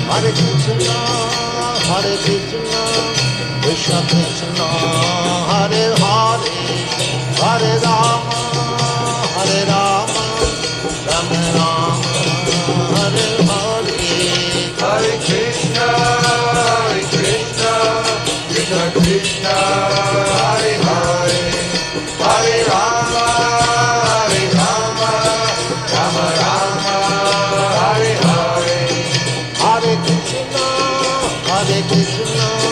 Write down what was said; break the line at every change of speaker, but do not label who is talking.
Hare Krishna, Hare Krishna, Krishna Krishna, Hare Hare, Hare Rama, Hare Rama, Rama Rama, Hare Hare.
Hare Krishna, Krishna Krishna, Hare Hare, Hare Rama, Hare Rama, Rama Rama, Hare Hare.
Hare Krishna, Hare Krishna.